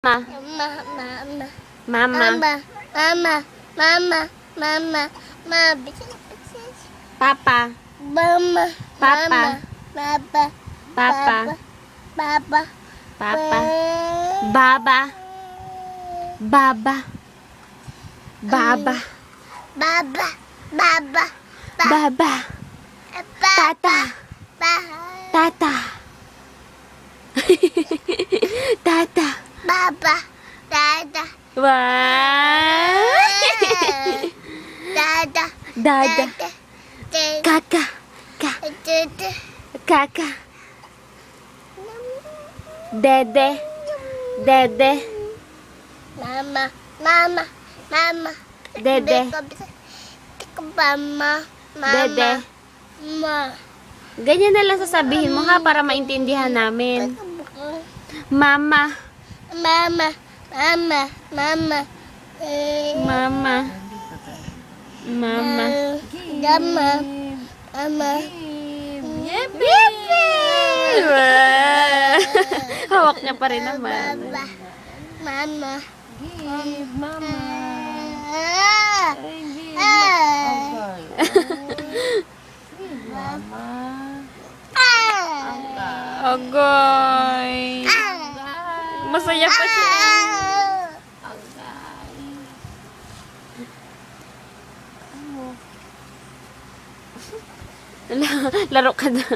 Mama. Mama. Papa. Papa. Papa. Papa. Baba. Baba. Baba. Baba. Tata. Tata. Tata. Wow. Dada. Kaka. Kaka. Dede. Dede. Dede. Dede. Ganyan na lang sasabihin mo ha para maintindihan namin. Mama. Mama. Mama. Yippee! Hawak niya pa rin naman. Mama. Agoy. Masaya pa siya. Laro ka na.